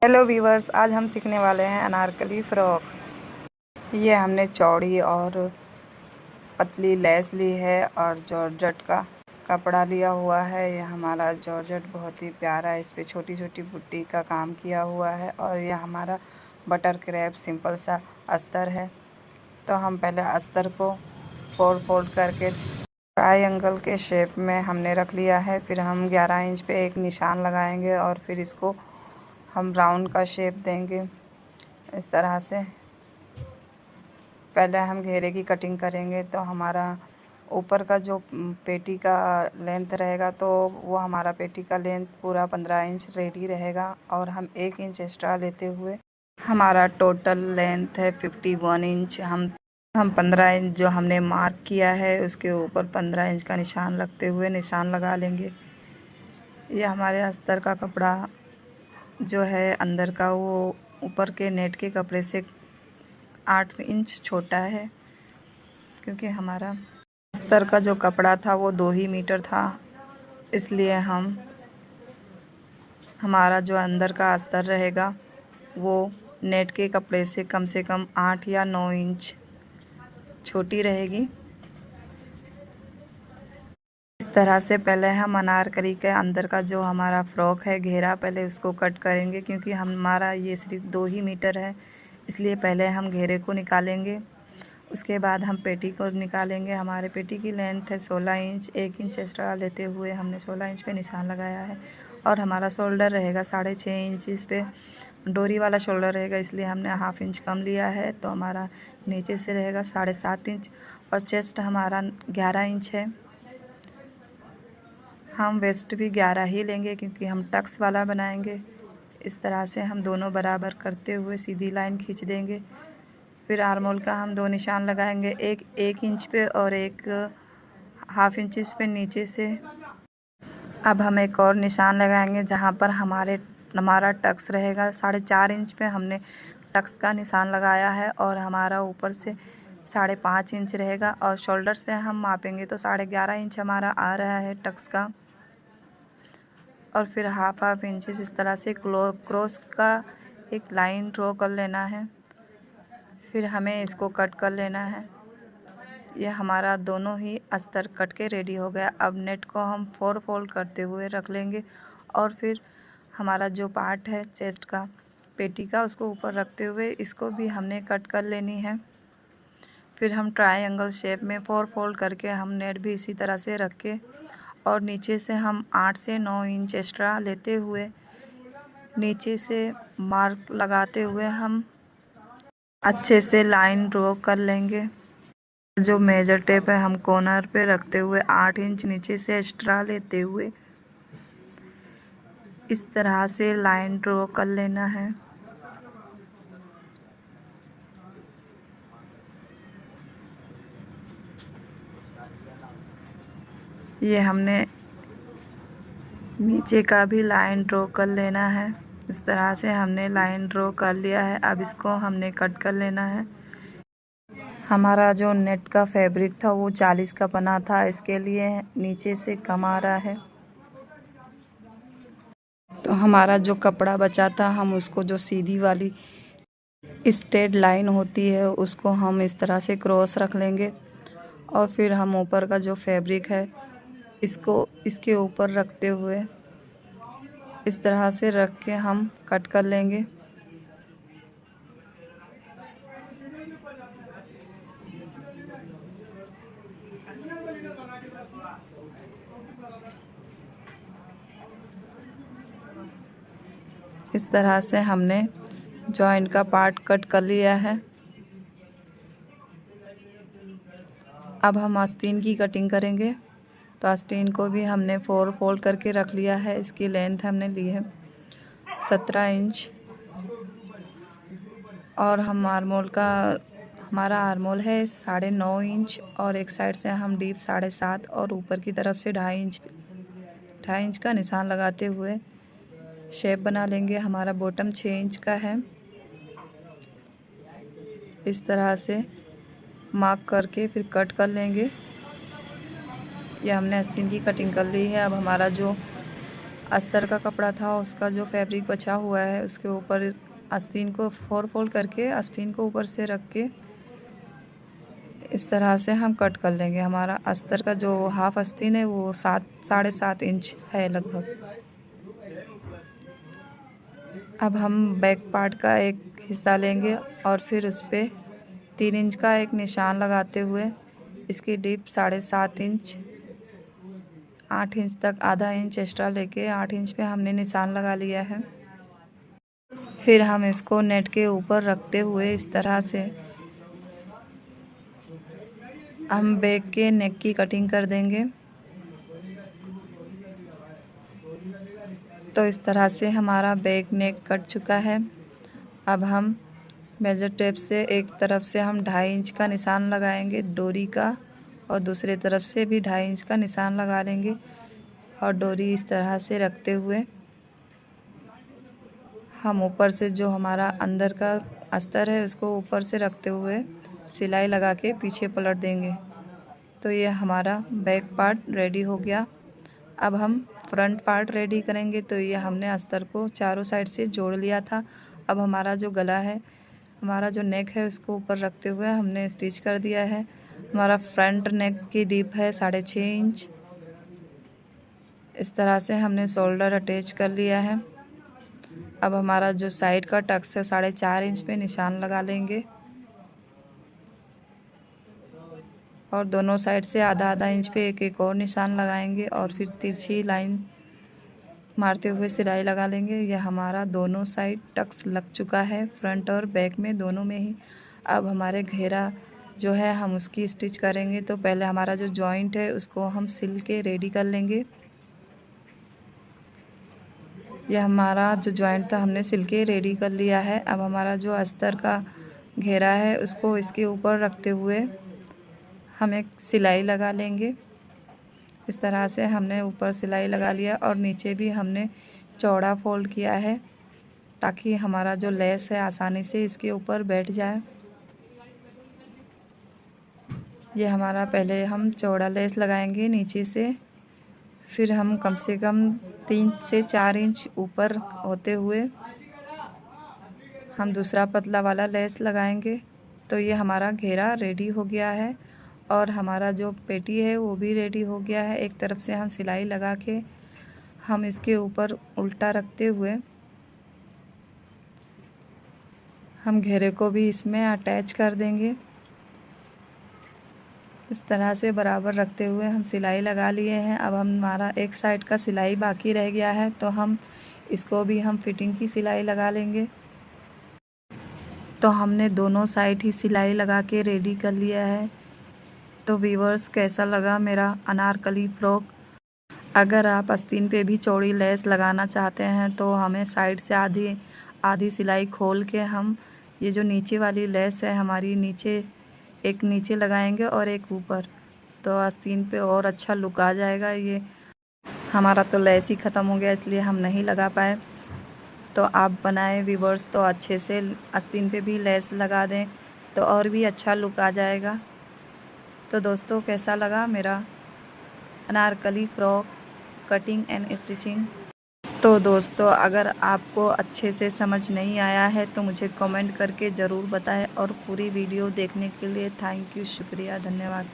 Hello viewers, आज हम सीखने वाले हैं अनारकली फ़्रॉक। ये हमने चौड़ी और पतली लेस ली है और जॉर्जेट का कपड़ा लिया हुआ है। ये हमारा जॉर्जेट बहुत ही प्यारा है, इस पे छोटी छोटी बुट्टी का काम किया हुआ है और यह हमारा बटर क्रैप सिंपल सा अस्तर है। तो हम पहले अस्तर को फोल्ड करके ट्रायंगल के शेप में हमने रख लिया है। फिर हम 11 इंच पे एक निशान लगाएंगे और फिर इसको हम राउंड का शेप देंगे इस तरह से। पहले हम घेरे की कटिंग करेंगे तो हमारा ऊपर का जो पेटी का लेंथ रहेगा तो वो हमारा पेटी का लेंथ पूरा 15 इंच रेडी रहेगा और हम 1 इंच एक्स्ट्रा लेते हुए हमारा टोटल लेंथ है 51 इंच। हम 15 इंच जो हमने मार्क किया है उसके ऊपर 15 इंच का निशान रखते हुए निशान लगा लेंगे। ये हमारे अस्तर का कपड़ा जो है अंदर का वो ऊपर के नेट के कपड़े से 8 इंच छोटा है, क्योंकि हमारा अस्तर का जो कपड़ा था वो 2 ही मीटर था, इसलिए हमारा जो अंदर का अस्तर रहेगा वो नेट के कपड़े से कम 8 या 9 इंच छोटी रहेगी। इस तरह से पहले हम अनारकली के अंदर का जो हमारा फ्रॉक है घेरा, पहले उसको कट करेंगे, क्योंकि हमारा ये सिर्फ 2 ही मीटर है, इसलिए पहले हम घेरे को निकालेंगे। उसके बाद हम पेटी को निकालेंगे। हमारे पेटी की लेंथ है 16 इंच। 1 इंच एक्स्ट्रा लेते हुए हमने 16 इंच पे निशान लगाया है और हमारा शोल्डर रहेगा 6.5 इंच। इस पे डोरी वाला शोल्डर रहेगा, इसलिए हमने हाफ इंच कम लिया है। तो हमारा नीचे से रहेगा 7.5 इंच और चेस्ट हमारा 11 इंच है। हम वेस्ट भी 11 ही लेंगे, क्योंकि हम टक्स वाला बनाएंगे। इस तरह से हम दोनों बराबर करते हुए सीधी लाइन खींच देंगे। फिर आर्मोल का हम 2 निशान लगाएंगे, एक 1 इंच पे और एक हाफ इंच पे नीचे से। अब हम एक और निशान लगाएंगे जहाँ पर हमारा टक्स रहेगा। 4.5 इंच पे हमने टक्स का निशान लगाया है और हमारा ऊपर से 5.5 इंच रहेगा और शोल्डर से हम मापेंगे तो 11.5 इंच हमारा आ रहा है टक्स का। और फिर हाफ इंचेस इस तरह से क्रॉस का एक लाइन ड्रॉ कर लेना है। फिर हमें इसको कट कर लेना है। ये हमारा दोनों ही अस्तर कट के रेडी हो गया। अब नेट को हम 4 फोल्ड करते हुए रख लेंगे और फिर हमारा जो पार्ट है चेस्ट का पेटी का उसको ऊपर रखते हुए इसको भी हमने कट कर लेनी है। फिर हम ट्रायंगल शेप में 4 फोल्ड करके हम नेट भी इसी तरह से रख के और नीचे से हम 8 से 9 इंच एक्स्ट्रा लेते हुए नीचे से मार्क लगाते हुए हम अच्छे से लाइन ड्रॉ कर लेंगे। जो मेजर टेप है हम कॉर्नर पे रखते हुए 8 इंच नीचे से एक्स्ट्रा लेते हुए इस तरह से लाइन ड्रॉ कर लेना है। ये हमने नीचे का भी लाइन ड्रॉ कर लेना है। इस तरह से हमने लाइन ड्रॉ कर लिया है। अब इसको हमने कट कर लेना है। हमारा जो नेट का फैब्रिक था वो 40 का बना था, इसके लिए नीचे से कम आ रहा है। तो हमारा जो कपड़ा बचा था हम उसको जो सीधी वाली स्ट्रेट लाइन होती है उसको हम इस तरह से क्रॉस रख लेंगे और फिर हम ऊपर का जो फैब्रिक है इसको इसके ऊपर रखते हुए इस तरह से रख के हम कट कर लेंगे। इस तरह से हमने जॉइंट का पार्ट कट कर लिया है। अब हम आस्तीन की कटिंग करेंगे। तो आस्तीन को भी हमने 4 फोल्ड करके रख लिया है। इसकी लेंथ हमने ली है 17 इंच और हमारा आर्मोल है 9.5 इंच और एक साइड से हम डीप 7.5 और ऊपर की तरफ से 2.5 इंच का निशान लगाते हुए शेप बना लेंगे। हमारा बॉटम 6 इंच का है। इस तरह से मार्क करके फिर कट कर लेंगे। ये हमने आस्तीन की कटिंग कर ली है। अब हमारा जो अस्तर का कपड़ा था, उसका जो फैब्रिक बचा हुआ है उसके ऊपर आस्तीन को 4 फोल्ड करके आस्तीन को ऊपर से रख के इस तरह से हम कट कर लेंगे। हमारा अस्तर का जो हाफ आस्तीन है वो 7.5 इंच है लगभग। अब हम बैक पार्ट का एक हिस्सा लेंगे और फिर उस पर 3 इंच का एक निशान लगाते हुए इसकी डीप 7.5 इंच 8 इंच तक आधा इंच एक्स्ट्रा लेके 8 इंच पे हमने निशान लगा लिया है। फिर हम इसको नेट के ऊपर रखते हुए इस तरह से हम बैक के नेक की कटिंग कर देंगे। तो इस तरह से हमारा बैक नेक कट चुका है। अब हम मेजर टेप से एक तरफ से हम 2.5 इंच का निशान लगाएंगे डोरी का और दूसरे तरफ से भी 2.5 इंच का निशान लगा लेंगे और डोरी इस तरह से रखते हुए हम ऊपर से जो हमारा अंदर का अस्तर है उसको ऊपर से रखते हुए सिलाई लगा के पीछे पलट देंगे। तो ये हमारा बैक पार्ट रेडी हो गया। अब हम फ्रंट पार्ट रेडी करेंगे। तो ये हमने अस्तर को चारों साइड से जोड़ लिया था। अब हमारा जो गला है, हमारा जो नेक है उसको ऊपर रखते हुए हमने स्टिच कर दिया है। हमारा फ्रंट नेक की डीप है 6.5 इंच। इस तरह से हमने शोल्डर अटैच कर लिया है। अब हमारा जो साइड का टक्स है 4.5 इंच पे निशान लगा लेंगे और दोनों साइड से आधा इंच पे एक और निशान लगाएंगे और फिर तिरछी लाइन मारते हुए सिलाई लगा लेंगे। यह हमारा दोनों साइड टक्स लग चुका है, फ्रंट और बैक में दोनों में ही। अब हमारे घेरा जो है हम उसकी स्टिच करेंगे। तो पहले हमारा जो जॉइंट है उसको हम सिल के रेडी कर लेंगे। यह हमारा जो जॉइंट था हमने सिल के रेडी कर लिया है। अब हमारा जो अस्तर का घेरा है उसको इसके ऊपर रखते हुए हम एक सिलाई लगा लेंगे। इस तरह से हमने ऊपर सिलाई लगा लिया और नीचे भी हमने चौड़ा फोल्ड किया है ताकि हमारा जो लेस है आसानी से इसके ऊपर बैठ जाए। ये हमारा पहले हम चौड़ा लेस लगाएंगे नीचे से, फिर हम कम से कम 3 से 4 इंच ऊपर होते हुए हम दूसरा पतला वाला लेस लगाएंगे। तो ये हमारा घेरा रेडी हो गया है और हमारा जो पेटी है वो भी रेडी हो गया है। एक तरफ से हम सिलाई लगा के हम इसके ऊपर उल्टा रखते हुए हम घेरे को भी इसमें अटैच कर देंगे। इस तरह से बराबर रखते हुए हम सिलाई लगा लिए हैं। अब हमारा एक साइड का सिलाई बाकी रह गया है तो हम इसको भी हम फिटिंग की सिलाई लगा लेंगे। तो हमने दोनों साइड ही सिलाई लगा के रेडी कर लिया है। तो व्यूअर्स, कैसा लगा मेरा अनारकली फ्रॉक? अगर आप आस्तीन पे भी चौड़ी लेस लगाना चाहते हैं तो हमें साइड से आधी सिलाई खोल के हम ये जो नीचे वाली लेस है हमारी नीचे लगाएंगे और एक ऊपर, तो आस्तीन पे और अच्छा लुक आ जाएगा। ये हमारा तो लेस ही ख़त्म हो गया इसलिए हम नहीं लगा पाए। तो आप बनाए व्यूअर्स तो अच्छे से आस्तीन पे भी लेस लगा दें तो और भी अच्छा लुक आ जाएगा। तो दोस्तों, कैसा लगा मेरा Anarkali frock cutting and stitching? तो दोस्तों, अगर आपको अच्छे से समझ नहीं आया है तो मुझे कमेंट करके ज़रूर बताएं और पूरी वीडियो देखने के लिए थैंक यू, शुक्रिया, धन्यवाद।